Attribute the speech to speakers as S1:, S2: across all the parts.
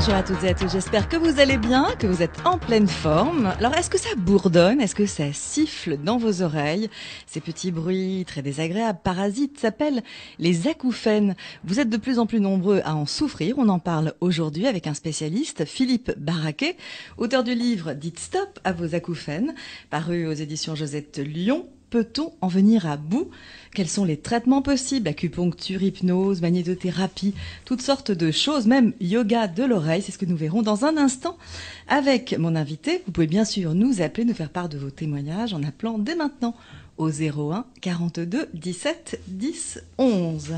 S1: Bonjour à toutes et à tous, j'espère que vous allez bien, que vous êtes en pleine forme. Alors est-ce que ça bourdonne, est-ce que ça siffle dans vos oreilles? Ces petits bruits très désagréables, parasites, s'appellent les acouphènes. Vous êtes de plus en plus nombreux à en souffrir, on en parle aujourd'hui avec un spécialiste, Philippe Barraquet, auteur du livre « Dites stop à vos acouphènes », paru aux éditions Josette Lyon. Peut-on en venir à bout? Quels sont les traitements possibles? Acupuncture, hypnose, magnétothérapie, toutes sortes de choses, même yoga de l'oreille, c'est ce que nous verrons dans un instant avec mon invité. Vous pouvez bien sûr nous appeler, nous faire part de vos témoignages en appelant dès maintenant au 01 42 17 10 11.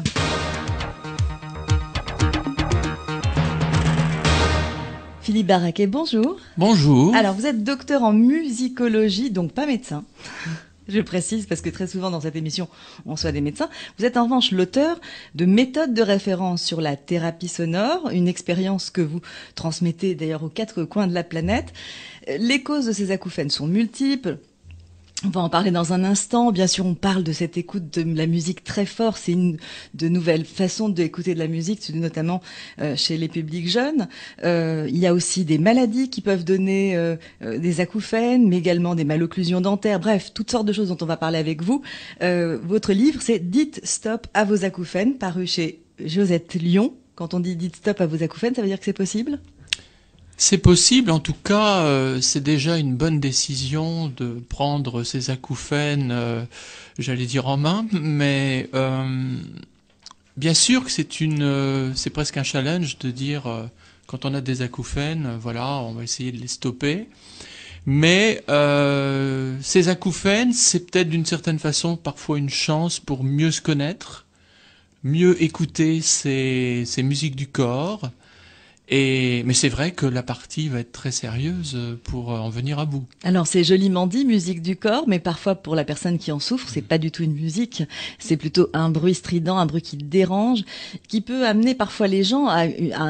S1: Philippe Barraquet, bonjour.
S2: Bonjour.
S1: Alors, vous êtes docteur en musicologie, donc pas médecin. Je précise parce que très souvent dans cette émission, on reçoit des médecins. Vous êtes en revanche l'auteur de méthodes de référence sur la thérapie sonore, une expérience que vous transmettez d'ailleurs aux quatre coins de la planète. Les causes de ces acouphènes sont multiples. On va en parler dans un instant. Bien sûr, on parle de cette écoute de la musique très fort. C'est une de nouvelles façons d'écouter de la musique, notamment chez les publics jeunes. Il y a aussi des maladies qui peuvent donner des acouphènes, mais également des malocclusions dentaires. Bref, toutes sortes de choses dont on va parler avec vous. Votre livre, c'est « Dites stop à vos acouphènes », paru chez Josette Lyon. Quand on dit « Dites stop à vos acouphènes », ça veut dire que c'est possible ?
S2: C'est possible, en tout cas, c'est déjà une bonne décision de prendre ces acouphènes, j'allais dire en main, mais bien sûr que c'est presque un challenge de dire quand on a des acouphènes, voilà, on va essayer de les stopper. Mais ces acouphènes, c'est peut-être d'une certaine façon parfois une chance pour mieux se connaître, mieux écouter ces musiques du corps. Mais c'est vrai que la partie va être très sérieuse pour en venir à bout.
S1: Alors c'est joliment dit, musique du corps, mais parfois pour la personne qui en souffre, c'est pas du tout une musique, c'est plutôt un bruit strident, un bruit qui dérange, qui peut amener parfois les gens à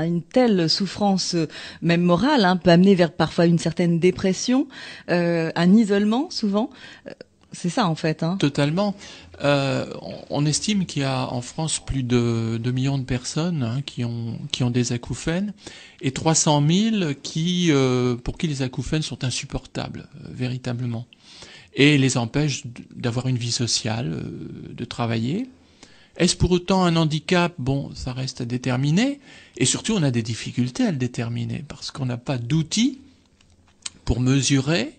S1: une telle souffrance, même morale, peut amener vers parfois une certaine dépression, un isolement souvent. C'est ça en fait.
S2: Totalement. On estime qu'il y a en France plus de 2 millions de personnes qui ont des acouphènes et 300 000 pour qui les acouphènes sont insupportables, véritablement, et les empêchent d'avoir une vie sociale, de travailler. Est-ce pour autant un handicap? Bon, ça reste à déterminer, et surtout on a des difficultés à le déterminer parce qu'on n'a pas d'outils pour mesurer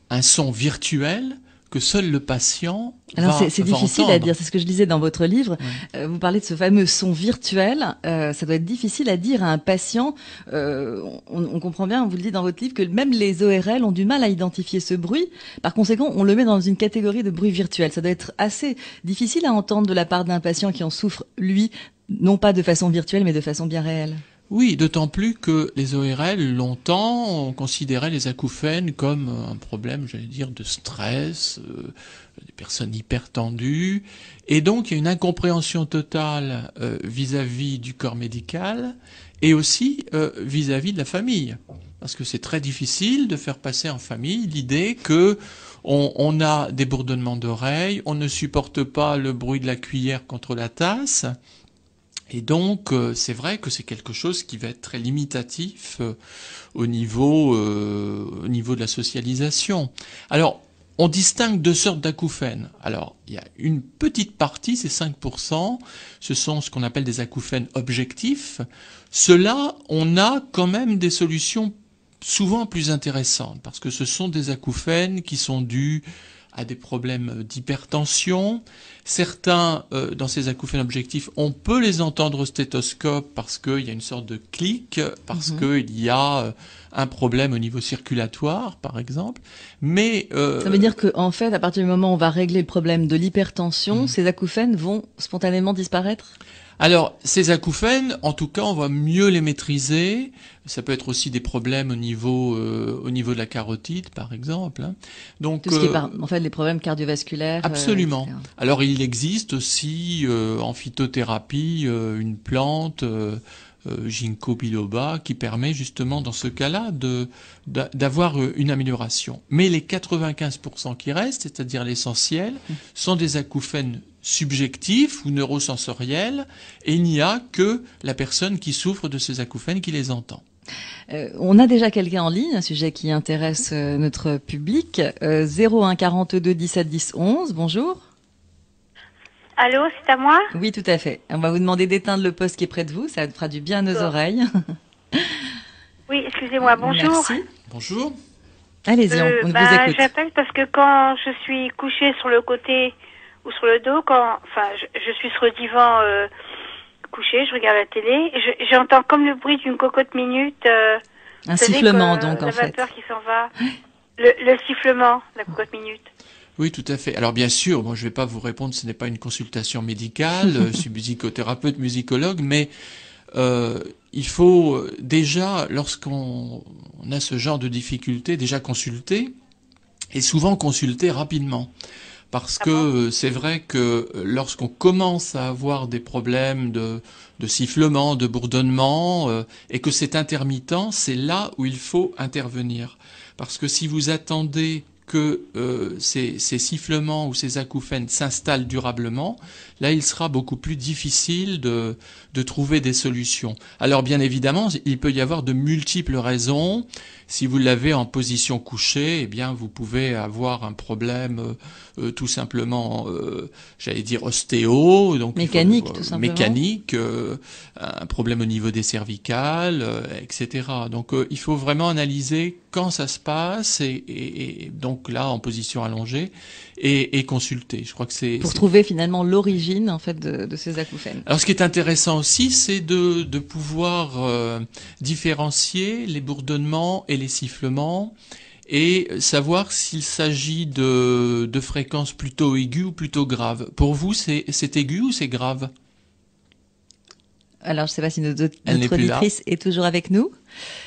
S2: un son virtuel que seul le patient
S1: Alors c'est difficile
S2: entendre.
S1: À dire, c'est ce que je disais dans votre livre. Ouais. Vous parlez de ce fameux son virtuel. Ça doit être difficile à dire à un patient. On comprend bien, vous le dites dans votre livre, que même les ORL ont du mal à identifier ce bruit. Par conséquent, on le met dans une catégorie de bruit virtuel. Ça doit être assez difficile à entendre de la part d'un patient qui en souffre, lui, non pas de façon virtuelle, mais de façon bien réelle.
S2: Oui, d'autant plus que les ORL, longtemps, on considérait les acouphènes comme un problème, j'allais dire, de stress, des personnes hyper tendues. Et donc, il y a une incompréhension totale vis-à-vis du corps médical et aussi vis-à-vis de la famille. Parce que c'est très difficile de faire passer en famille l'idée que on a des bourdonnements d'oreilles, on ne supporte pas le bruit de la cuillère contre la tasse. Et donc, c'est vrai que c'est quelque chose qui va être très limitatif au niveau de la socialisation. Alors, on distingue deux sortes d'acouphènes. Alors, il y a une petite partie, c'est 5%, ce sont ce qu'on appelle des acouphènes objectifs. Ceux-là, on a quand même des solutions souvent plus intéressantes, parce que ce sont des acouphènes qui sont dus à des problèmes d'hypertension. Certains, dans ces acouphènes objectifs, on peut les entendre au stéthoscope parce qu'il y a une sorte de clic, parce qu'il y a un problème au niveau circulatoire, par exemple. Mais
S1: ça veut dire qu'en fait, à partir du moment où on va régler le problème de l'hypertension, ces acouphènes vont spontanément disparaître ?
S2: Alors, ces acouphènes, en tout cas, on va mieux les maîtriser. Ça peut être aussi des problèmes au niveau de la carotide, par exemple. Donc,
S1: tout ce qui est en fait les problèmes cardiovasculaires.
S2: Absolument. Alors, il existe aussi en phytothérapie une plante ginkgo biloba qui permet justement dans ce cas-là d'avoir une amélioration. Mais les 95% qui restent, c'est-à-dire l'essentiel, sont des acouphènes subjectifs ou neurosensoriels, et il n'y a que la personne qui souffre de ces acouphènes qui les entend.
S1: On a déjà quelqu'un en ligne, un sujet qui intéresse notre public. 01 42 17 10 11, bonjour.
S3: Allô, c'est à moi?
S1: Oui, tout à fait. On va vous demander d'éteindre le poste qui est près de vous, ça fera du bien à nos oreilles.
S3: Oui, excusez-moi, bonjour.
S1: Merci.
S2: Bonjour.
S1: Allez-y, on vous écoute.
S3: J'appelle parce que quand je suis couchée sur le côté ou sur le dos, je suis sur le divan couchée, je regarde la télé, j'entends comme le bruit d'une cocotte minute.
S1: Un sifflement, donc, en fait.
S3: La vapeur qui s'en va. Le sifflement, la cocotte minute.
S2: Oui, tout à fait. Alors bien sûr, moi je vais pas vous répondre, ce n'est pas une consultation médicale, je suis musicothérapeute, musicologue, mais il faut déjà, lorsqu'on a ce genre de difficulté, déjà consulter, et souvent consulter rapidement. Parce que c'est vrai que lorsqu'on commence à avoir des problèmes de sifflement, de bourdonnement, et que c'est intermittent, c'est là où il faut intervenir. Parce que si vous attendez que ces sifflements ou ces acouphènes s'installent durablement, là il sera beaucoup plus difficile de trouver des solutions. Alors bien évidemment, il peut y avoir de multiples raisons. Si vous l'avez en position couchée, eh bien vous pouvez avoir un problème tout simplement, j'allais dire ostéo, donc
S1: mécanique, tout simplement.
S2: Mécanique, un problème au niveau des cervicales, etc. Donc il faut vraiment analyser quand ça se passe et donc là en position allongée et consulter. Je crois que c'est
S1: pour trouver finalement l'origine en fait de ces acouphènes.
S2: Alors ce qui est intéressant aussi, c'est de pouvoir différencier les bourdonnements et les sifflements et savoir s'il s'agit de fréquences plutôt aiguës ou plutôt graves. Pour vous, c'est aigu ou c'est grave?
S1: Alors, je ne sais pas si notre auditrice est toujours avec nous.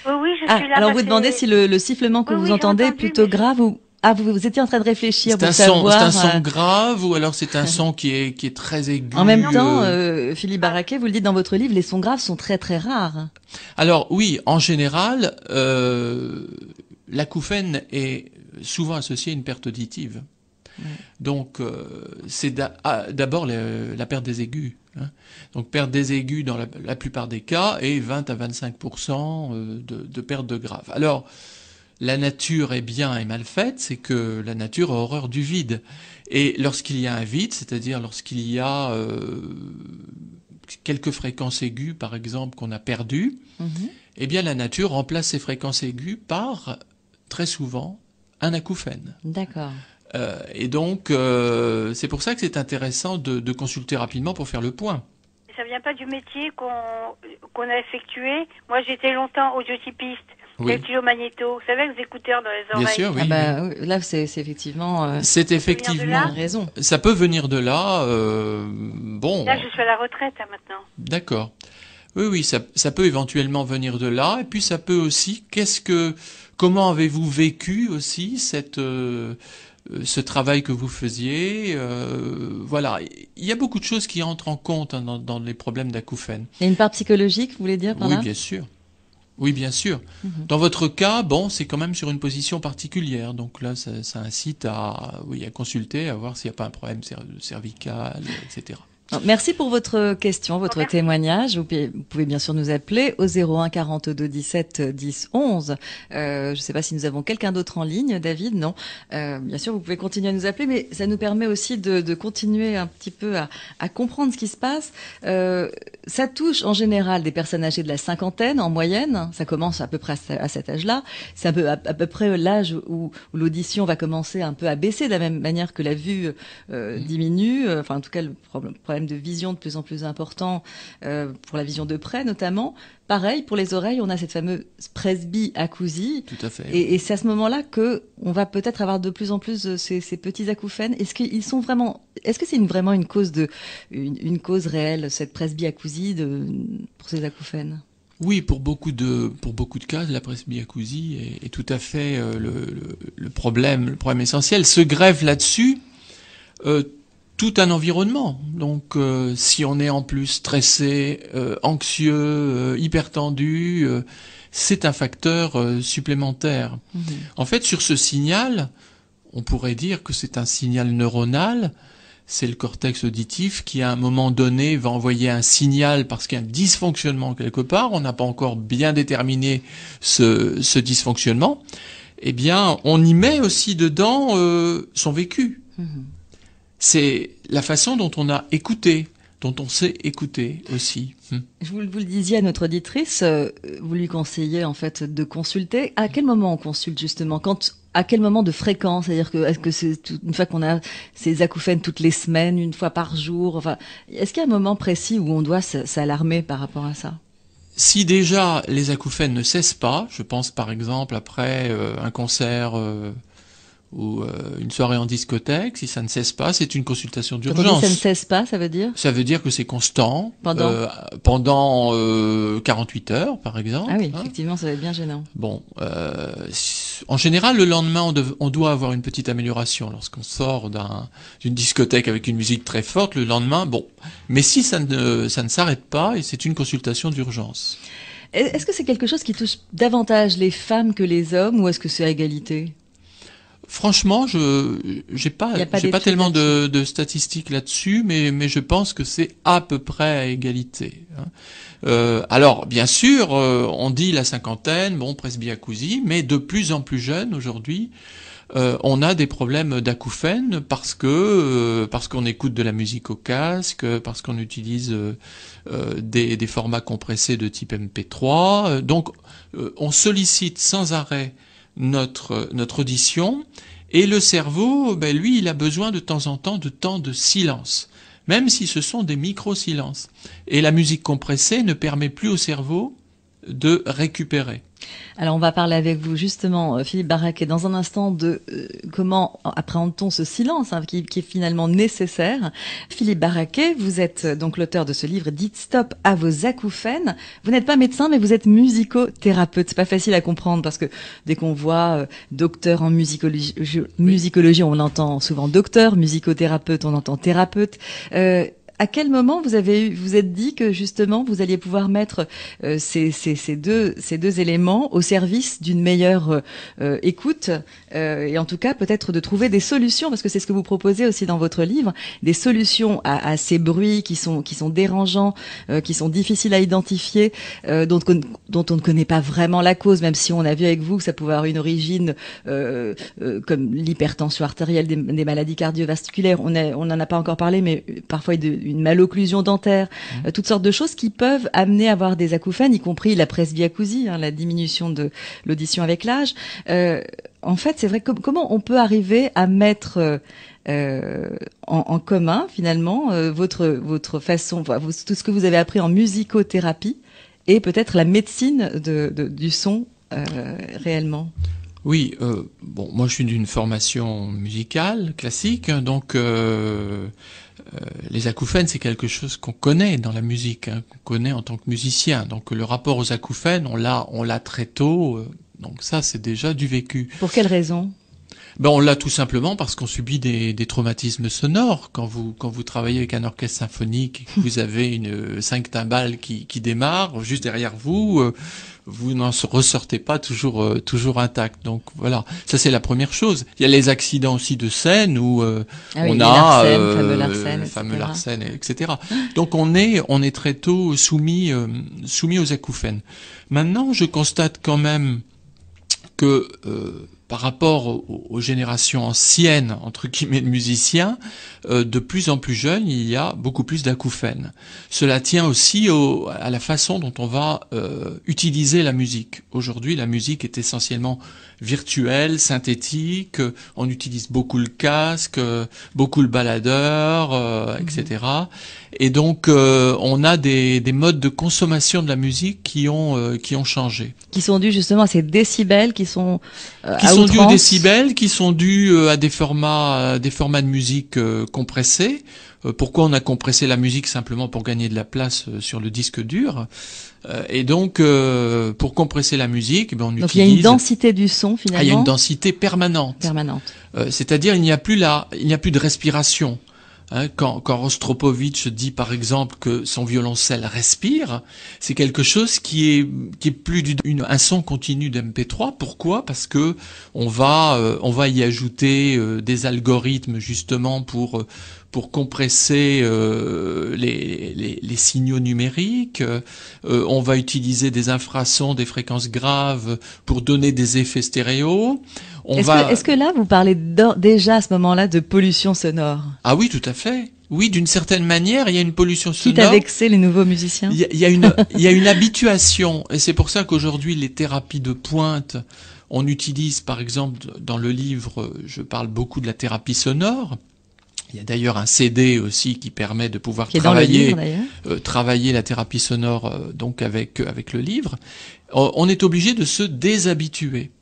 S3: Oui, je suis là.
S1: Alors, vous demandez si le sifflement que vous entendez est plutôt grave ou... Ah, vous étiez en train de réfléchir pour savoir...
S2: C'est un son grave ou alors c'est un son qui est très aigu?
S1: En même temps, Philippe Barraquet, vous le dites dans votre livre, les sons graves sont très très rares.
S2: Alors oui, en général, l'acouphène est souvent associée à une perte auditive. Ouais. Donc c'est d'abord la perte des aigus. Hein. Donc perte des aigus dans la plupart des cas et 20 à 25% de perte de grave. Alors la nature est bien et mal faite, c'est que la nature a horreur du vide. Et lorsqu'il y a un vide, c'est-à-dire lorsqu'il y a quelques fréquences aiguës, par exemple, qu'on a perdues, eh bien la nature remplace ces fréquences aiguës par, très souvent, un acouphène.
S1: D'accord.
S2: Et donc, c'est pour ça que c'est intéressant de consulter rapidement pour faire le point.
S3: Ça vient pas du métier qu'on a effectué. Moi, j'étais longtemps audiotypiste. Oui. Magnéto, vous savez, les écouteurs dans les oreilles.
S2: Bien sûr, oui.
S1: Ah bah, oui. Là, c'est effectivement.
S2: C'est effectivement
S1: raison.
S2: Ça peut venir de là. Bon.
S3: Là, je suis à la retraite maintenant.
S2: D'accord. Oui, ça peut éventuellement venir de là. Et puis, ça peut aussi. Comment avez-vous vécu aussi ce travail que vous faisiez, voilà. Il y a beaucoup de choses qui entrent en compte dans les problèmes d'acouphènes.
S1: Il y a une part psychologique, vous voulez dire par là?
S2: Oui, bien sûr. Oui, bien sûr. Dans votre cas, bon, c'est quand même sur une position particulière. Donc là, ça incite à consulter, à voir s'il n'y a pas un problème cervical, etc.
S1: Merci pour votre question, votre témoignage. Vous pouvez bien sûr nous appeler au 01 42 17 10 11. Je ne sais pas si nous avons quelqu'un d'autre en ligne, David, non. Bien sûr, vous pouvez continuer à nous appeler, mais ça nous permet aussi de continuer un petit peu à comprendre ce qui se passe. Ça touche en général des personnes âgées de la cinquantaine en moyenne. Ça commence à peu près à cet âge-là. C'est à peu près l'âge où l'audition va commencer un peu à baisser de la même manière que la vue diminue. Enfin, en tout cas, le problème de vision de plus en plus important pour la vision de près notamment. Pareil, pour les oreilles, on a cette fameuse presbyacousie.
S2: Tout à fait.
S1: Et c'est à ce moment-là que on va peut-être avoir de plus en plus ces petits acouphènes. Est-ce que c'est vraiment une cause réelle, cette presbyacousie pour ces acouphènes?
S2: Oui, pour beaucoup de cas, la presbyacousie est tout à fait le problème essentiel. Se greffe là-dessus tout un environnement. Donc, si on est en plus stressé, anxieux, hypertendu, c'est un facteur supplémentaire. En fait, sur ce signal, on pourrait dire que c'est un signal neuronal, c'est le cortex auditif qui, à un moment donné, va envoyer un signal parce qu'il y a un dysfonctionnement quelque part. On n'a pas encore bien déterminé ce dysfonctionnement. Eh bien, on y met aussi dedans son vécu. C'est la façon dont on a écouté, dont on sait écouter aussi.
S1: Vous le disiez à notre auditrice, vous lui conseillez en fait de consulter. À quel moment on consulte justement? À quel moment de fréquence? C'est-à-dire que est-ce que c'est une fois qu'on a ces acouphènes toutes les semaines, une fois par jour? Enfin, est-ce qu'il y a un moment précis où on doit s'alarmer par rapport à ça?
S2: Si déjà les acouphènes ne cessent pas, je pense par exemple après un concert ou une soirée en discothèque, si ça ne cesse pas, c'est une consultation
S1: Quand on dit
S2: d'urgence.
S1: ça ne cesse pas, ça veut dire?
S2: Ça veut dire que c'est constant
S1: Pendant
S2: 48 heures, par exemple.
S1: Ah oui, effectivement, ça va être bien gênant.
S2: Bon, en général, le lendemain, on doit avoir une petite amélioration. Lorsqu'on sort d'une discothèque avec une musique très forte, le lendemain, bon. Mais si ça ne s'arrête pas, et c'est une consultation d'urgence.
S1: Est-ce que c'est quelque chose qui touche davantage les femmes que les hommes, ou est-ce que c'est à égalité?
S2: Franchement, j'ai pas tellement de statistiques là-dessus, mais je pense que c'est à peu près à égalité. Alors, bien sûr, on dit la cinquantaine, bon, presbyacousie, mais de plus en plus jeunes aujourd'hui, on a des problèmes d'acouphènes parce qu'on écoute de la musique au casque, parce qu'on utilise des formats compressés de type MP3. Donc, on sollicite sans arrêt notre audition, et le cerveau, lui, il a besoin de temps en temps de silence, même si ce sont des micro-silences. Et la musique compressée ne permet plus au cerveau de récupérer.
S1: Alors on va parler avec vous justement, Philippe Baraquet, dans un instant de comment appréhende-t-on ce silence qui est finalement nécessaire. Philippe Baraquet, vous êtes donc l'auteur de ce livre « Dites stop à vos acouphènes ». Vous n'êtes pas médecin, mais vous êtes musicothérapeute. C'est pas facile à comprendre parce que dès qu'on voit docteur en musicologie, on entend souvent docteur, musicothérapeute, on entend thérapeute. À quel moment vous êtes dit que justement vous alliez pouvoir mettre ces deux éléments au service d'une meilleure écoute et en tout cas peut-être de trouver des solutions, parce que c'est ce que vous proposez aussi dans votre livre, des solutions à ces bruits qui sont dérangeants, qui sont difficiles à identifier, dont on ne connaît pas vraiment la cause, même si on a vu avec vous que ça pouvait avoir une origine comme l'hypertension artérielle, des maladies cardiovasculaires. On n'en a pas encore parlé, mais parfois une malocclusion dentaire, toutes sortes de choses qui peuvent amener à avoir des acouphènes, y compris la presbyacousie, la diminution de l'audition avec l'âge. En fait, c'est vrai, comment on peut arriver à mettre en commun, finalement, votre façon, tout ce que vous avez appris en musicothérapie et peut-être la médecine du son réellement?
S2: Oui, bon, moi je suis d'une formation musicale classique, donc les acouphènes c'est quelque chose qu'on connaît dans la musique, qu'on connaît en tant que musicien. Donc le rapport aux acouphènes, on l'a très tôt, donc ça c'est déjà du vécu.
S1: Pour quelle raison?
S2: On l'a tout simplement parce qu'on subit des traumatismes sonores. Quand vous travaillez avec un orchestre symphonique et que vous avez 5 timbales qui démarrent juste derrière vous, vous n'en ressortez pas toujours intact. Donc voilà, ça c'est la première chose. Il y a les accidents aussi de scène où on a fameux Larsen, etc. Donc on est très tôt soumis aux acouphènes. Maintenant, je constate quand même que par rapport aux générations anciennes, entre guillemets, de musiciens, de plus en plus jeunes, il y a beaucoup plus d'acouphènes. Cela tient aussi à la façon dont on va utiliser la musique. Aujourd'hui, la musique est essentiellement virtuelle, synthétique, on utilise beaucoup le casque, beaucoup le baladeur, etc. Et donc, on a des modes de consommation de la musique qui ont changé.
S1: Qui sont dus justement à ces décibels qui sont
S2: dus aux décibels, qui sont dus à des formats de musique compressés. Pourquoi on a compressé la musique? Simplement pour gagner de la place sur le disque dur. Et donc, pour compresser la musique, on utilise...
S1: Donc il y a une densité du son finalement.
S2: Il y a une densité permanente. C'est-à-dire il n'y a plus de respiration. Quand Rostropovitch dit par exemple que son violoncelle respire, c'est quelque chose qui est plus un son continu d'MP3. Pourquoi? Parce que on va y ajouter des algorithmes justement pour pour compresser les signaux numériques. On va utiliser des infrasons, des fréquences graves pour donner des effets stéréo.
S1: Est-ce que là, vous parlez déjà à ce moment-là de pollution sonore?
S2: Ah oui, tout à fait. Oui, d'une certaine manière, il y a une pollution sonore.
S1: Quitte à vexer les nouveaux musiciens.
S2: Il y a une habituation, et c'est pour ça qu'aujourd'hui les thérapies de pointe, on utilise par exemple dans le livre, je parle beaucoup de la thérapie sonore. Il y a d'ailleurs un CD aussi qui permet de pouvoir travailler la thérapie sonore donc avec le livre. On est obligé de se déshabituer.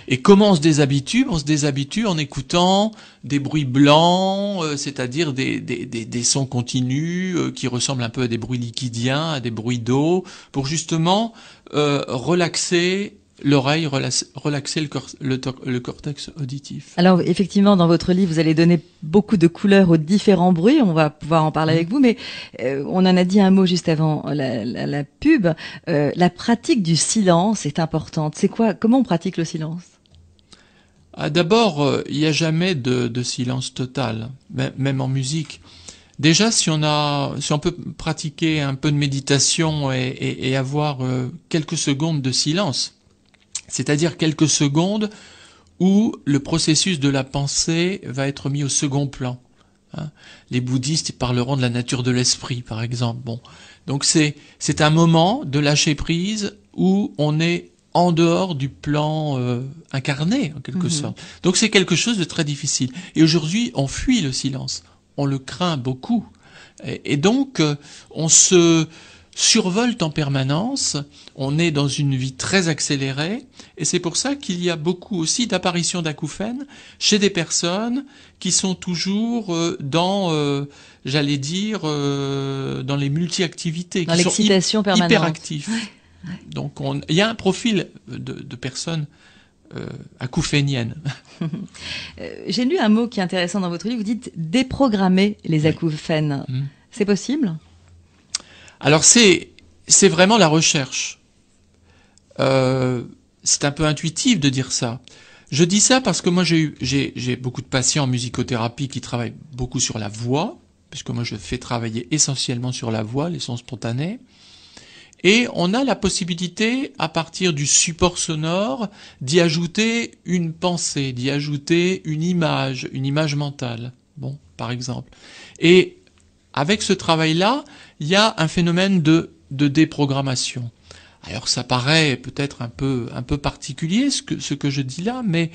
S2: Et comment on se déshabitue? On se déshabitue en écoutant des bruits blancs, c'est-à-dire des sons continus qui ressemblent un peu à des bruits liquidiens, à des bruits d'eau, pour justement relaxer l'oreille, relaxer le cortex auditif.
S1: Alors effectivement, dans votre livre, vous allez donner beaucoup de couleurs aux différents bruits. On va pouvoir en parler avec vous, mais on en a dit un mot juste avant la pub. La pratique du silence est importante. C'est quoi? Comment on pratique le silence?
S2: D'abord, il n'y a jamais de silence total, même en musique. Déjà, si on peut pratiquer un peu de méditation et avoir quelques secondes de silence, c'est-à-dire quelques secondes où le processus de la pensée va être mis au second plan. Les bouddhistes parleront de la nature de l'esprit, par exemple. Bon, donc c'est un moment de lâcher prise où on est en dehors du plan incarné, en quelque sorte. Donc c'est quelque chose de très difficile. Et aujourd'hui, on fuit le silence. On le craint beaucoup. Et donc, on se survolte en permanence. On est dans une vie très accélérée. Et c'est pour ça qu'il y a beaucoup aussi d'apparitions d'acouphènes chez des personnes qui sont toujours j'allais dire, dans les multi-activités.
S1: Dans l'excitation permanente.
S2: Hyperactifs. Ouais. Donc il y a un profil de personnes acouphéniennes.
S1: J'ai lu un mot qui est intéressant dans votre livre, vous dites déprogrammer les acouphènes. C'est possible?
S2: Alors c'est vraiment la recherche. C'est un peu intuitif de dire ça. Je dis ça parce que moi j'ai beaucoup de patients en musicothérapie qui travaillent beaucoup sur la voix, puisque moi je fais travailler essentiellement sur la voix, les sons spontanés. Et on a la possibilité, à partir du support sonore, d'y ajouter une pensée, d'y ajouter une image mentale, bon, par exemple. Et avec ce travail-là, il y a un phénomène de déprogrammation. Alors ça paraît peut-être un peu particulier ce que je dis là, mais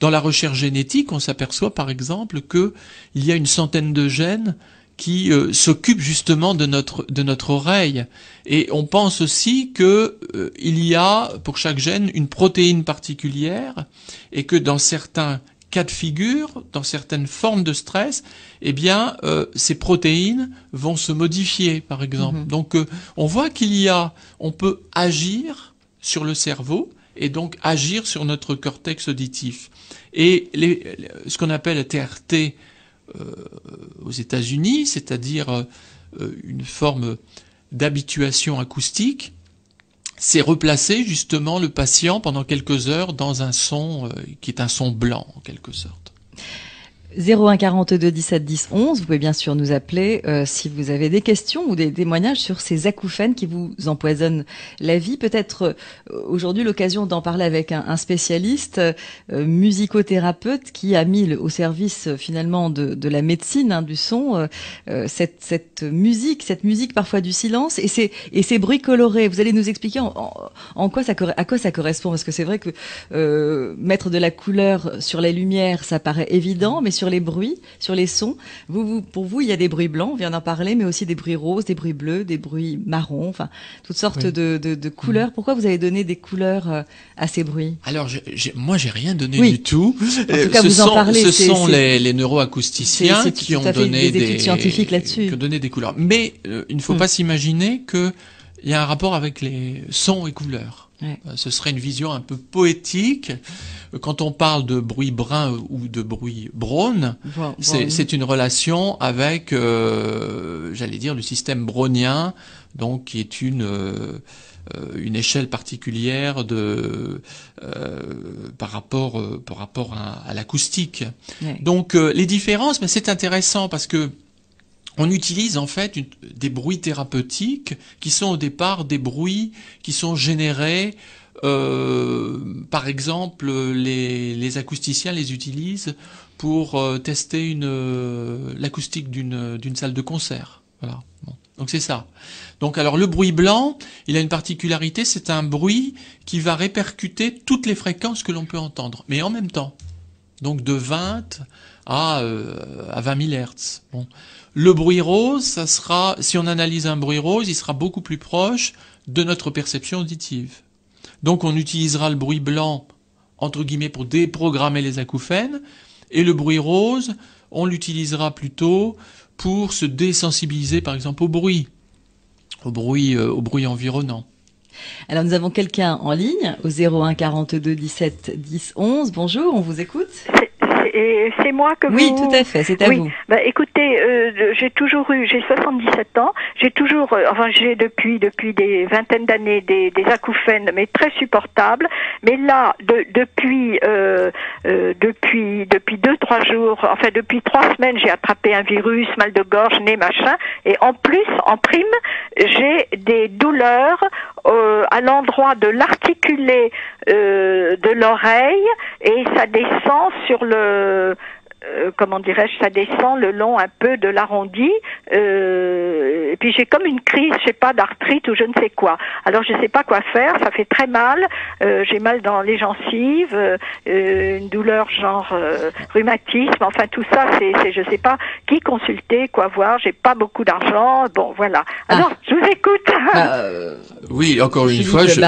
S2: dans la recherche génétique, on s'aperçoit par exemple que il y a une centaine de gènes qui s'occupe justement de notre oreille, et on pense aussi que il y a pour chaque gène une protéine particulière, et que dans certains cas de figure, dans certaines formes de stress, eh bien ces protéines vont se modifier par exemple. Donc on voit on peut agir sur le cerveau et donc agir sur notre cortex auditif. Et ce qu'on appelle la TRT aux États-Unis, c'est-à-dire une forme d'habituation acoustique, c'est replacer justement le patient pendant quelques heures dans un son qui est un son blanc en quelque sorte.
S1: 01 42 17 10 11, vous pouvez bien sûr nous appeler si vous avez des questions ou des témoignages sur ces acouphènes qui vous empoisonnent la vie. Peut-être aujourd'hui l'occasion d'en parler avec un spécialiste, musicothérapeute, qui a mis au service finalement de la médecine, du son, cette musique parfois du silence et ces bruits colorés. Vous allez nous expliquer à quoi ça correspond, parce que c'est vrai que mettre de la couleur sur les lumières, ça paraît évident, mais sur les bruits, sur les sons, pour vous, il y a des bruits blancs, on vient d'en parler, mais aussi des bruits roses, des bruits bleus, des bruits marrons, enfin, toutes sortes de couleurs. Pourquoi vous avez donné des couleurs à ces bruits?
S2: Alors, moi, j'ai rien donné du tout.
S1: En tout cas, vous en parlez.
S2: Ce sont les neuroacousticiens qui ont donné
S1: des études scientifiques là-dessus.
S2: Qui ont donné des couleurs. Mais il ne faut pas s'imaginer qu'il y a un rapport avec les sons et couleurs. Ouais. Ce serait une vision un peu poétique. Quand on parle de bruit brun ou de bruit brown, c'est une relation avec, j'allais dire, le système brownien, donc qui est une échelle particulière par rapport à l'acoustique. Ouais. Donc les différences, mais c'est intéressant parce que on utilise en fait des bruits thérapeutiques qui sont au départ des bruits qui sont générés. Par exemple, les acousticiens les utilisent pour tester l'acoustique d'une salle de concert. Voilà. Bon. Donc c'est ça. Donc alors le bruit blanc, il a une particularité, c'est un bruit qui va répercuter toutes les fréquences que l'on peut entendre, mais en même temps. Donc de 20 à 20 000 Hertz. Bon. Le bruit rose, ça sera, si on analyse un bruit rose, il sera beaucoup plus proche de notre perception auditive. Donc on utilisera le bruit blanc, entre guillemets, pour déprogrammer les acouphènes, et le bruit rose, on l'utilisera plutôt pour se désensibiliser, par exemple, au bruit environnant.
S1: Alors nous avons quelqu'un en ligne au 01 42 17 10 11. Bonjour, on vous écoute.
S4: C'est moi que vous...
S1: Oui, tout à fait, c'est à vous.
S4: Bah, écoutez, j'ai 77 ans, j'ai depuis des vingtaines d'années des acouphènes, mais très supportables. Mais là, depuis 2-3 jours, enfin depuis 3 semaines, j'ai attrapé un virus, mal de gorge, nez, machin. Et en plus, en prime, j'ai des douleurs à l'endroit de l'articulé de l'oreille, et ça descend sur comment dirais-je, ça descend le long un peu de l'arrondi, et puis j'ai comme une crise, je sais pas, d'arthrite ou je ne sais quoi. Alors je sais pas quoi faire, ça fait très mal, j'ai mal dans les gencives, une douleur genre rhumatisme, enfin tout ça, c'est je sais pas qui consulter, quoi voir, j'ai pas beaucoup d'argent, bon voilà. Alors je vous écoute.
S2: Oui, encore une fois, je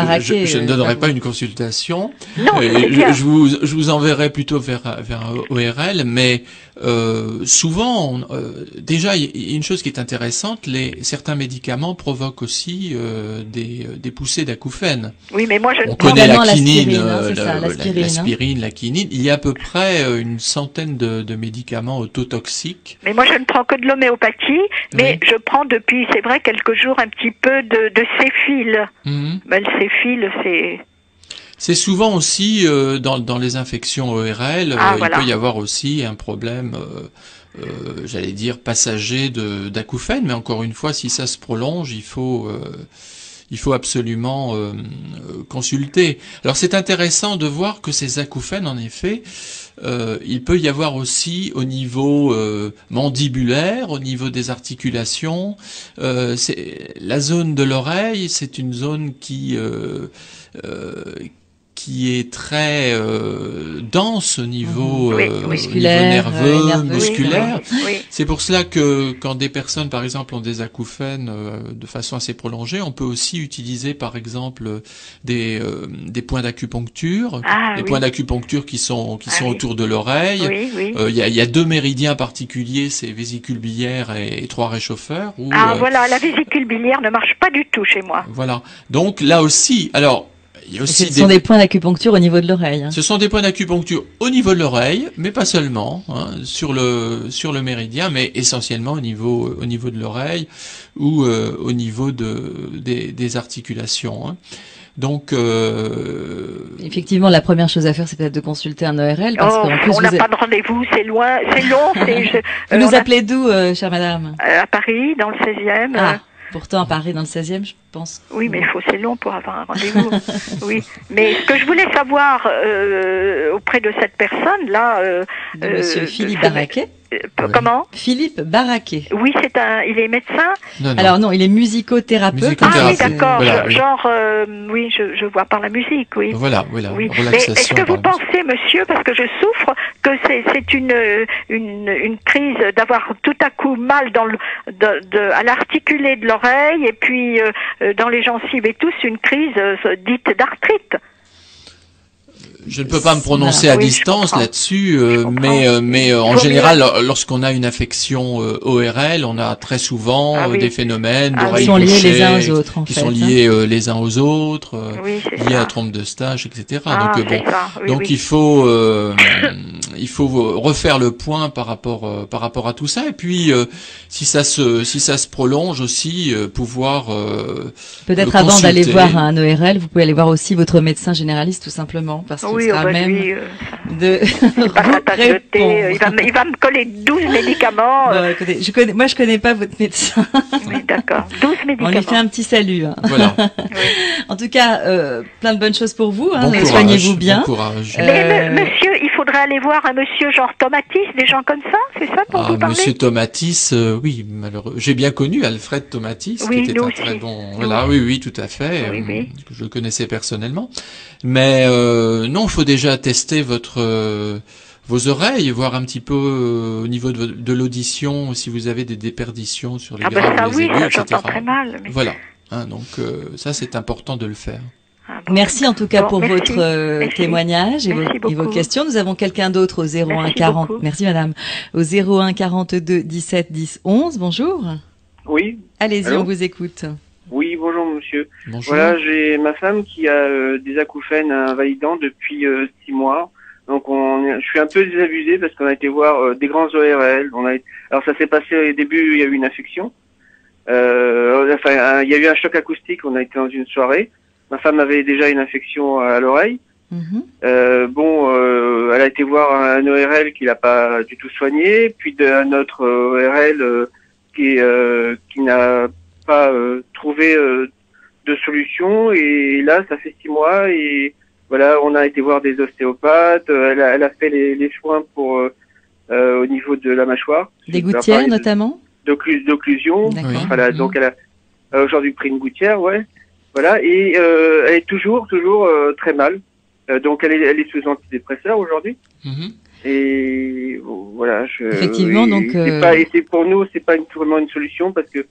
S2: ne donnerai pas une consultation.
S4: Non,
S2: je vous enverrai plutôt vers un ORL, mais souvent, déjà, il y a une chose qui est intéressante, certains médicaments provoquent aussi des poussées d'acouphènes.
S4: Oui, mais moi je
S2: on connaît la quinine,
S1: l'aspirine,
S2: la quinine. Il y a à peu près une centaine de médicaments autotoxiques.
S4: Mais moi je ne prends que de l'homéopathie, mais je prends depuis, c'est vrai, quelques jours un petit peu de Céphile. Mais le Céphile,
S2: c'est souvent aussi dans les infections ORL, il peut y avoir aussi un problème, j'allais dire passager d'acouphènes, mais encore une fois, si ça se prolonge, il faut absolument consulter. Alors c'est intéressant de voir que ces acouphènes, en effet, il peut y avoir aussi au niveau mandibulaire, au niveau des articulations. La zone de l'oreille, c'est une zone qui est très dense au niveau, nerveux, musculaire.
S4: Oui.
S2: C'est pour cela que quand des personnes, par exemple, ont des acouphènes de façon assez prolongée, on peut aussi utiliser, par exemple, des points d'acupuncture, points d'acupuncture qui sont autour de l'oreille. Il y a 2 méridiens particuliers, c'est vésicule biliaire et 3 réchauffeurs.
S4: Voilà, la vésicule biliaire ne marche pas du tout chez moi.
S2: Voilà. Donc là aussi, alors.
S1: Ce sont des points d'acupuncture au niveau de l'oreille.
S2: Ce sont des points d'acupuncture au niveau de l'oreille, mais pas seulement, sur le méridien, mais essentiellement au niveau de l'oreille ou au niveau des articulations. Donc,
S1: effectivement, la première chose à faire, c'est peut-être de consulter un ORL, parce qu'en plus
S4: on n'a pas de rendez-vous, c'est loin, c'est long.
S1: Vous nous appelez d'où, chère madame?
S4: À Paris, dans le 16e.
S1: Pourtant, à Paris, dans le 16e, je pense.
S4: Oui, mais c'est long pour avoir un rendez-vous. Oui, mais ce que je voulais savoir auprès de cette personne-là...
S1: de monsieur Philippe Barraquet.
S4: Comment?
S1: Philippe Barraquet.
S4: Oui, il est médecin.
S1: Non. Alors non, il est musicothérapeute.
S4: Ah oui, d'accord. Oui, je vois par la musique, oui.
S2: Voilà,
S4: oui.
S2: Relaxation.
S4: Mais est-ce que vous pensez, monsieur, parce que je souffre, que c'est une crise d'avoir tout à coup mal à l'articulé de l'oreille et puis dans les gencives et tout, une crise dite d'arthrite?
S2: Je ne peux pas me prononcer à distance là-dessus, mais en général, lorsqu'on a une affection ORL, on a très souvent des phénomènes d'oreilles bouchées,
S1: qui sont liés les uns aux autres,
S2: qui sont liés les uns aux autres, liés à la trompe de stage, etc. Donc il faut il faut refaire le point par rapport à tout ça. Et puis, si ça se prolonge aussi, pouvoir
S1: peut-être
S2: le
S1: avant d'aller
S2: consulter.
S1: voir un ORL, vous pouvez aller voir aussi votre médecin généraliste tout simplement, parce qu'il
S4: Oui,
S1: sera
S4: bah,
S1: même
S4: lui,
S1: de
S4: pas
S1: vous
S4: sa tasse de thé,
S1: répondre.
S4: il va me coller 12 médicaments.
S1: Bon, écoutez, je connais pas votre médecin.
S4: Oui, d'accord. 12
S1: On
S4: médicaments.
S1: lui fait un petit salut. Hein.
S2: Voilà.
S1: En tout cas, plein de bonnes choses pour vous. Hein.
S2: Bon courage.
S1: Soignez-vous bien.
S2: Bon courage.
S4: Mais monsieur, il faudrait aller voir un monsieur genre Tomatis, des gens comme ça, c'est ça dont vous parlez?
S2: Monsieur Tomatis, oui, malheureux. J'ai bien connu Alfred Tomatis,
S4: Oui,
S2: qui était
S4: nous
S2: un très
S4: aussi.
S2: bon. Voilà, oui, tout à fait.
S4: Oui, oui.
S2: Que je le connaissais personnellement. Mais non, il faut déjà tester vos oreilles, voir un petit peu au niveau de l'audition, si vous avez des déperditions sur les
S4: Ah ben
S2: graves
S4: ça
S2: ou les
S4: oui,
S2: aigus,
S4: ça
S2: etc.
S4: j'entends très mal. Mais...
S2: Voilà. Hein, donc ça, c'est important de le faire.
S4: Ah, bon.
S1: Merci en tout cas
S4: Bon,
S1: pour
S4: merci.
S1: votre
S4: Merci.
S1: témoignage et
S4: Merci
S1: vos
S4: beaucoup.
S1: questions. Nous avons quelqu'un d'autre au 01
S4: Merci
S1: 40.
S4: beaucoup.
S1: Merci madame. Au 01 42 17 10 11. Bonjour.
S5: Oui,
S1: Allez-y,
S5: Allô
S1: on vous écoute.
S5: oui, bonjour monsieur.
S2: Bonjour.
S5: Voilà, j'ai ma femme qui a des acouphènes invalidants depuis 6 mois. Donc je suis un peu désabusé parce qu'on a été voir des grands ORL. Alors ça s'est passé au début, il y a eu une infection. Il y a eu un choc acoustique, on a été dans une soirée. Ma femme avait déjà une infection à l'oreille.
S1: Mhm.
S5: Elle a été voir un ORL qui l'a pas du tout soigné, puis un autre ORL qui n'a pas trouvé de solution. Et là, ça fait 6 mois et voilà, on a été voir des ostéopathes. Elle a fait les soins pour au niveau de la mâchoire.
S1: Des
S5: Elle a
S1: gouttières
S5: parlé
S1: notamment.
S5: d'occlusion.
S1: D'accord.
S2: Oui.
S5: Voilà,
S1: Mhm.
S5: donc elle a aujourd'hui pris une gouttière, ouais. Voilà, et elle est toujours très mal. Donc elle est sous antidépresseur aujourd'hui.
S2: Mhm.
S5: Et voilà,
S1: Effectivement, donc,
S5: et c'est pour nous, c'est pas vraiment une solution parce que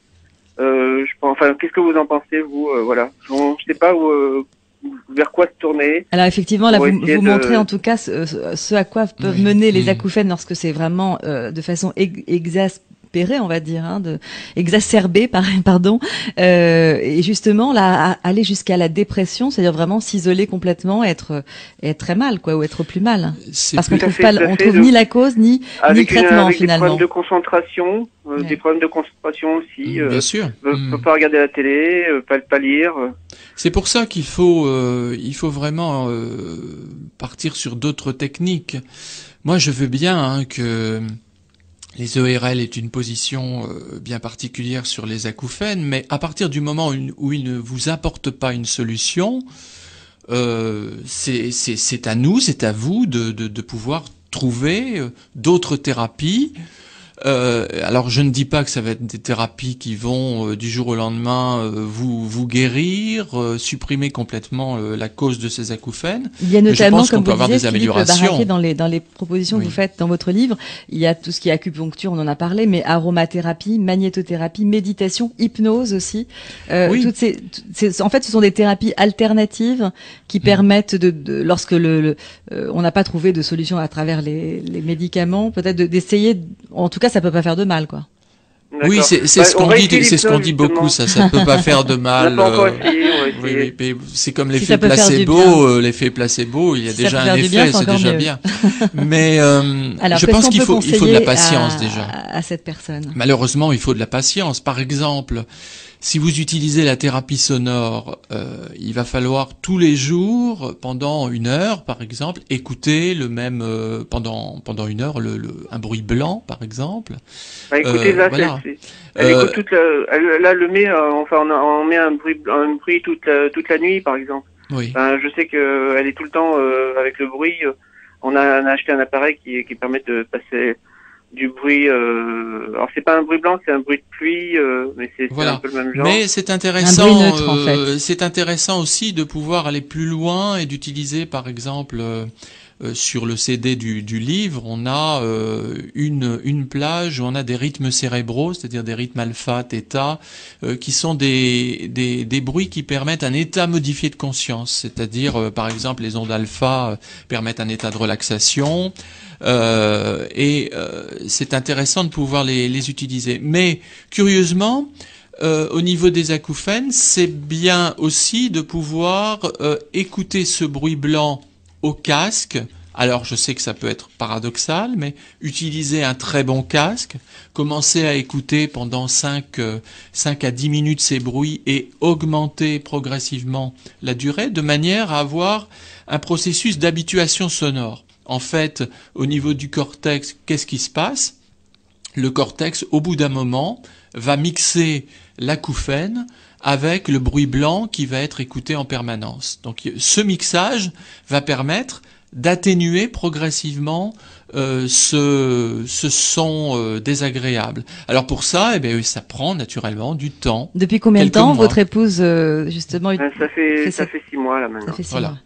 S5: je pense. Enfin, qu'est-ce que vous en pensez, vous voilà, je sais pas vers quoi se tourner.
S1: Alors effectivement, là,
S5: Pour
S1: vous
S5: essayer de-
S1: montrez en tout cas ce à quoi peuvent
S2: Oui.
S1: mener les
S2: Mhm.
S1: acouphènes lorsque c'est vraiment de façon exaspérée, on va dire, exacerbée, pardon. Et justement, là, aller jusqu'à la dépression, c'est-à-dire vraiment s'isoler complètement, être très mal, quoi, ou être plus mal.
S2: C'est
S1: Parce qu'on
S5: Tout à
S1: trouve
S5: fait,
S1: pas,
S5: tout à
S1: on
S5: fait,
S1: trouve ni la cause ni le
S5: Avec
S1: traitement
S5: avec des
S1: finalement.
S5: problèmes de concentration,
S1: Ouais.
S5: des problèmes de concentration aussi.
S2: bien sûr.
S5: Peut pas regarder la télé, pas lire.
S2: C'est pour ça qu'il faut vraiment partir sur d'autres techniques. Moi, je veux bien que les ORL aient une position bien particulière sur les acouphènes, mais à partir du moment où ils ne vous apportent pas une solution, c'est à nous, c'est à vous de pouvoir trouver d'autres thérapies. Alors je ne dis pas que ça va être des thérapies qui vont du jour au lendemain vous guérir, supprimer complètement la cause de ces acouphènes.
S1: Il y a
S2: Mais je
S1: notamment,
S2: pense qu'on
S1: comme
S2: peut
S1: vous
S2: avoir
S1: disiez,
S2: des
S1: Philippe
S2: améliorations.
S1: Baraquet, dans les propositions que
S2: Oui.
S1: vous faites dans votre livre, il y a tout ce qui est acupuncture, on en a parlé, mais aromathérapie, magnétothérapie, méditation, hypnose aussi.
S2: Oui.
S1: En fait, ce sont des thérapies alternatives qui permettent lorsque on n'a pas trouvé de solution à travers les médicaments, peut-être d'essayer. En tout cas, ça peut pas faire de mal, quoi.
S2: Oui,
S5: D'accord.
S2: c'est
S5: Bah,
S2: ce
S5: on
S2: qu'on
S5: va
S2: dit,
S5: essayer
S2: c'est ce qu'on dit
S5: l'hypnose,
S2: beaucoup,
S5: justement.
S2: ça peut pas faire de
S5: On
S2: mal.
S5: n'a pas encore essayé, on va essayer.
S2: Oui, mais c'est comme
S1: Si
S2: l'effet
S1: ça peut faire du
S2: placebo. L'effet placebo, il y a
S1: Si ça
S2: déjà
S1: peut
S2: un
S1: faire du bien,
S2: effet,
S1: c'est
S2: c'est
S1: encore
S2: déjà
S1: mieux.
S2: bien. Mais
S1: Alors,
S2: je
S1: qu'est-ce
S2: pense
S1: qu'on
S2: qu'il
S1: peut
S2: faut de la
S1: conseiller
S2: patience déjà.
S1: à cette personne.
S2: Malheureusement, il faut de la patience. Par exemple, si vous utilisez la thérapie sonore, il va falloir tous les jours, pendant 1 heure, par exemple, écouter le même pendant 1 heure un bruit blanc, par exemple.
S5: Bah, écoutez, là,
S2: voilà.
S5: elle écoute elle le met, on met un bruit toute la nuit, par exemple.
S2: Oui.
S5: Enfin, je sais que elle est tout le temps avec le bruit. On a acheté un appareil qui permet de passer du bruit. Alors c'est pas un bruit blanc, c'est un bruit de pluie, mais c'est
S2: Voilà.
S5: un peu le même genre.
S2: Mais c'est
S1: Un
S2: intéressant.
S1: bruit neutre, en fait.
S2: C'est intéressant aussi de pouvoir aller plus loin et d'utiliser, par exemple, sur le CD du livre, on a une plage où on a des rythmes cérébraux, c'est-à-dire des rythmes alpha, theta, qui sont des bruits qui permettent un état modifié de conscience. C'est-à-dire, par exemple, les ondes alpha permettent un état de relaxation. C'est intéressant de pouvoir les utiliser. Mais curieusement, au niveau des acouphènes, c'est bien aussi de pouvoir écouter ce bruit blanc au casque Alors, je sais que ça peut être paradoxal, mais utilisez un très bon casque, commencez à écouter pendant 5 à 10 minutes ces bruits et augmentez progressivement la durée de manière à avoir un processus d'habituation sonore. En fait, au niveau du cortex, qu'est-ce qui se passe? Le cortex, au bout d'un moment, va mixer l'acouphène avec le bruit blanc qui va être écouté en permanence. Donc ce mixage va permettre d'atténuer progressivement ce son désagréable. Alors pour ça, eh bien, ça prend naturellement du temps.
S1: Depuis combien de
S2: Quelques
S1: temps
S2: mois.
S1: votre épouse justement
S5: Ça fait 6 mois là maintenant.
S1: Ça fait 6
S2: Voilà.
S1: mois.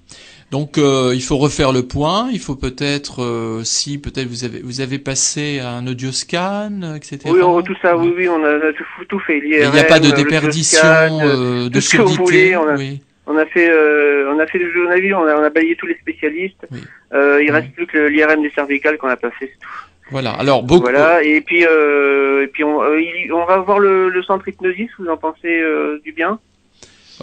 S2: Donc il faut refaire le point, il faut peut-être si peut-être vous avez passé un audioscan, etc.
S5: Oui, tout ça, oui, on a tout fait.
S2: Il n'y a pas de déperdition, de
S5: tout ce que vous
S2: surdité.
S5: voulez,
S2: Oui.
S5: On a fait le jeu, on a balayé tous les spécialistes.
S2: Oui.
S5: Il reste plus que l'IRM des cervicales qu'on a pas fait, c'est tout.
S2: Voilà. Alors beaucoup.
S5: Voilà. Et puis on va voir le centre Hypnosis. Vous en pensez du bien?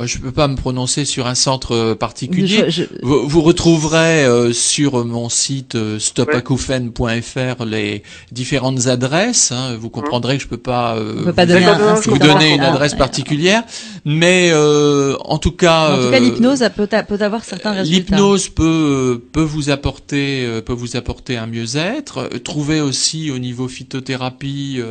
S2: Je peux pas me prononcer sur un centre particulier.
S1: Je-
S2: Vous retrouverez sur mon site stopacouphène.fr les différentes adresses. Hein. Vous comprendrez que je peux pas,
S1: On peut pas donner
S5: D'accord,
S2: vous
S5: je
S2: donner une
S1: Ah,
S2: adresse
S1: ouais.
S2: particulière, mais en tout cas,
S1: l'hypnose peut avoir certains résultats.
S2: l'hypnose peut vous apporter un mieux-être. Trouvez aussi au niveau phytothérapie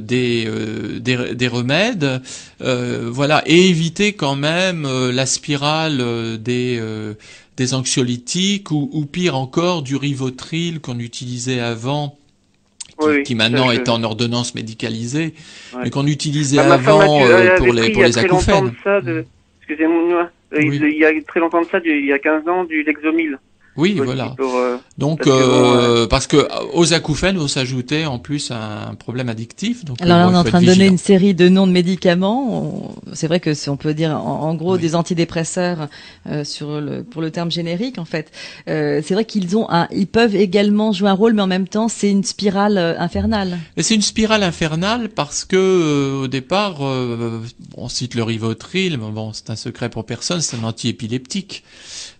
S2: des remèdes, voilà, et éviter quand même la spirale des anxiolytiques ou pire encore du Rivotril qu'on utilisait avant, qui maintenant est en ordonnance médicalisée, mais qu'on utilisait
S5: Ma femme
S2: avant
S5: avait
S2: pour
S5: pris
S2: les
S5: il y a très longtemps
S2: acouphènes.
S5: de ça, excusez-moi,
S2: Oui.
S5: il y a très longtemps de ça, il y a 15 ans, du Lexomil.
S2: Oui,
S5: Aussi
S2: voilà.
S5: pour,
S2: Donc,
S5: parce que
S2: parce que aux acouphènes, vont s'ajouter en plus un problème addictif. Donc,
S1: Alors là,
S2: bon,
S1: on est
S2: il
S1: en
S2: faut
S1: train
S2: être
S1: de donner
S2: vigilant.
S1: une série de noms de médicaments. C'est vrai que on peut dire en gros
S2: Oui.
S1: des antidépresseurs pour le terme générique en fait. C'est vrai ils peuvent également jouer un rôle, mais en même temps, c'est une spirale infernale.
S2: Et c'est une spirale infernale parce que au départ, on cite le Rivotril, mais bon, c'est un secret pour personne, c'est un antiépileptique.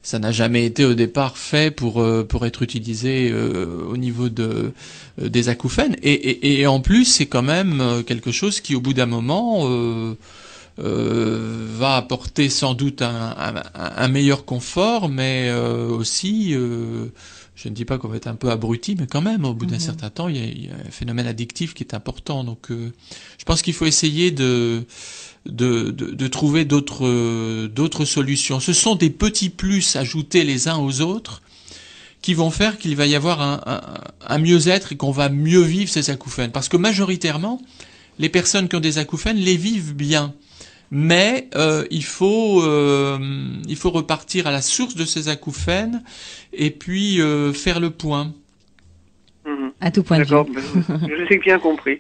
S2: Ça n'a jamais été au départ fait pour être utilisé au niveau des acouphènes. Et en plus, c'est quand même quelque chose qui, au bout d'un moment, va apporter sans doute un meilleur confort, mais aussi, je ne dis pas qu'on va être un peu abruti, mais quand même, au bout d'un certain temps, il y a un phénomène addictif qui est important. Donc, je pense qu'il faut essayer de trouver d'autres solutions. Ce sont des petits plus ajoutés les uns aux autres qui vont faire qu'il va y avoir un mieux-être et qu'on va mieux vivre ces acouphènes. Parce que majoritairement, les personnes qui ont des acouphènes les vivent bien. Mais il faut repartir à la source de ces acouphènes et puis faire le point.
S1: À tout point de vue.
S5: D'accord, je sais bien compris.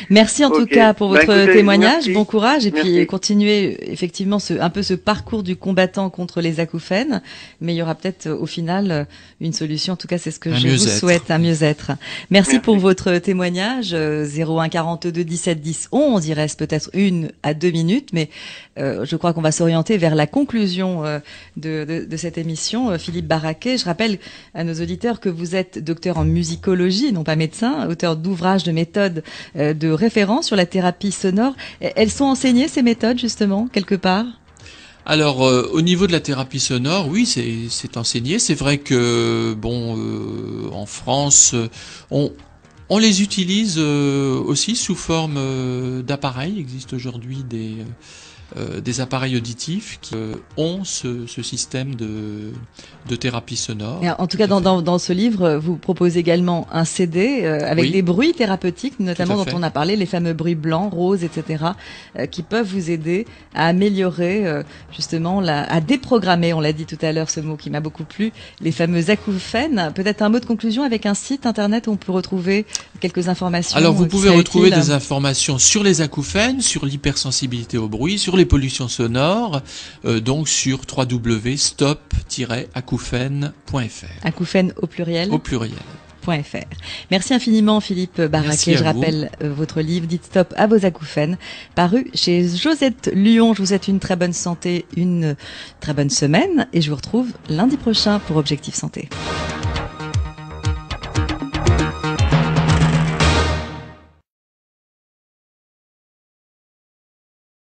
S1: Merci en tout
S5: Ok.
S1: cas pour votre
S5: Écoutez,
S1: témoignage,
S5: merci.
S1: bon courage et puis
S5: Merci.
S1: continuez effectivement un peu ce parcours du combattant contre les acouphènes, mais il y aura peut-être au final une solution. En tout cas, c'est ce que
S2: Un
S1: je vous
S2: mieux-être.
S1: souhaite, un mieux-être. Merci
S5: Merci.
S1: pour votre témoignage. 01 42 17 10 11. Il reste peut-être 1 à 2 minutes, mais je crois qu'on va s'orienter vers la conclusion de cette émission. Philippe Barraquet, je rappelle à nos auditeurs que vous êtes docteur en musicologie, non pas médecin, auteur d'ouvrages de méthodes de référence sur la thérapie sonore. Elles sont enseignées, ces méthodes, justement, quelque part?
S2: Alors, au niveau de la thérapie sonore, oui, c'est enseigné. C'est vrai que, bon, en France, on les utilise aussi sous forme d'appareils. Il existe aujourd'hui des appareils auditifs qui ont ce système de thérapie sonore.
S1: Et en tout cas, dans ce livre, vous proposez également un CD avec
S2: Oui.
S1: des bruits thérapeutiques, notamment
S2: Tout à
S1: dont
S2: fait.
S1: on a parlé, les fameux bruits blancs, roses, etc., qui peuvent vous aider à améliorer justement, à déprogrammer, on l'a dit tout à l'heure, ce mot qui m'a beaucoup plu, les fameux acouphènes. Peut-être un mot de conclusion avec un site internet où on peut retrouver quelques informations.
S2: Alors, vous
S1: qui
S2: pouvez
S1: seraient
S2: retrouver
S1: utiles.
S2: des informations sur les acouphènes, sur l'hypersensibilité au bruit, sur les pollutions sonores, donc sur www.stop-acouphènes.fr.
S1: Acouphènes au pluriel.
S2: Au pluriel.
S1: Merci infiniment Philippe Baraquet.
S2: Merci
S1: Je
S2: à vous.
S1: rappelle votre livre Dites stop à vos acouphènes, paru chez Josette Lyon. Je vous souhaite une très bonne santé, une très bonne semaine et je vous retrouve lundi prochain pour Objectif Santé.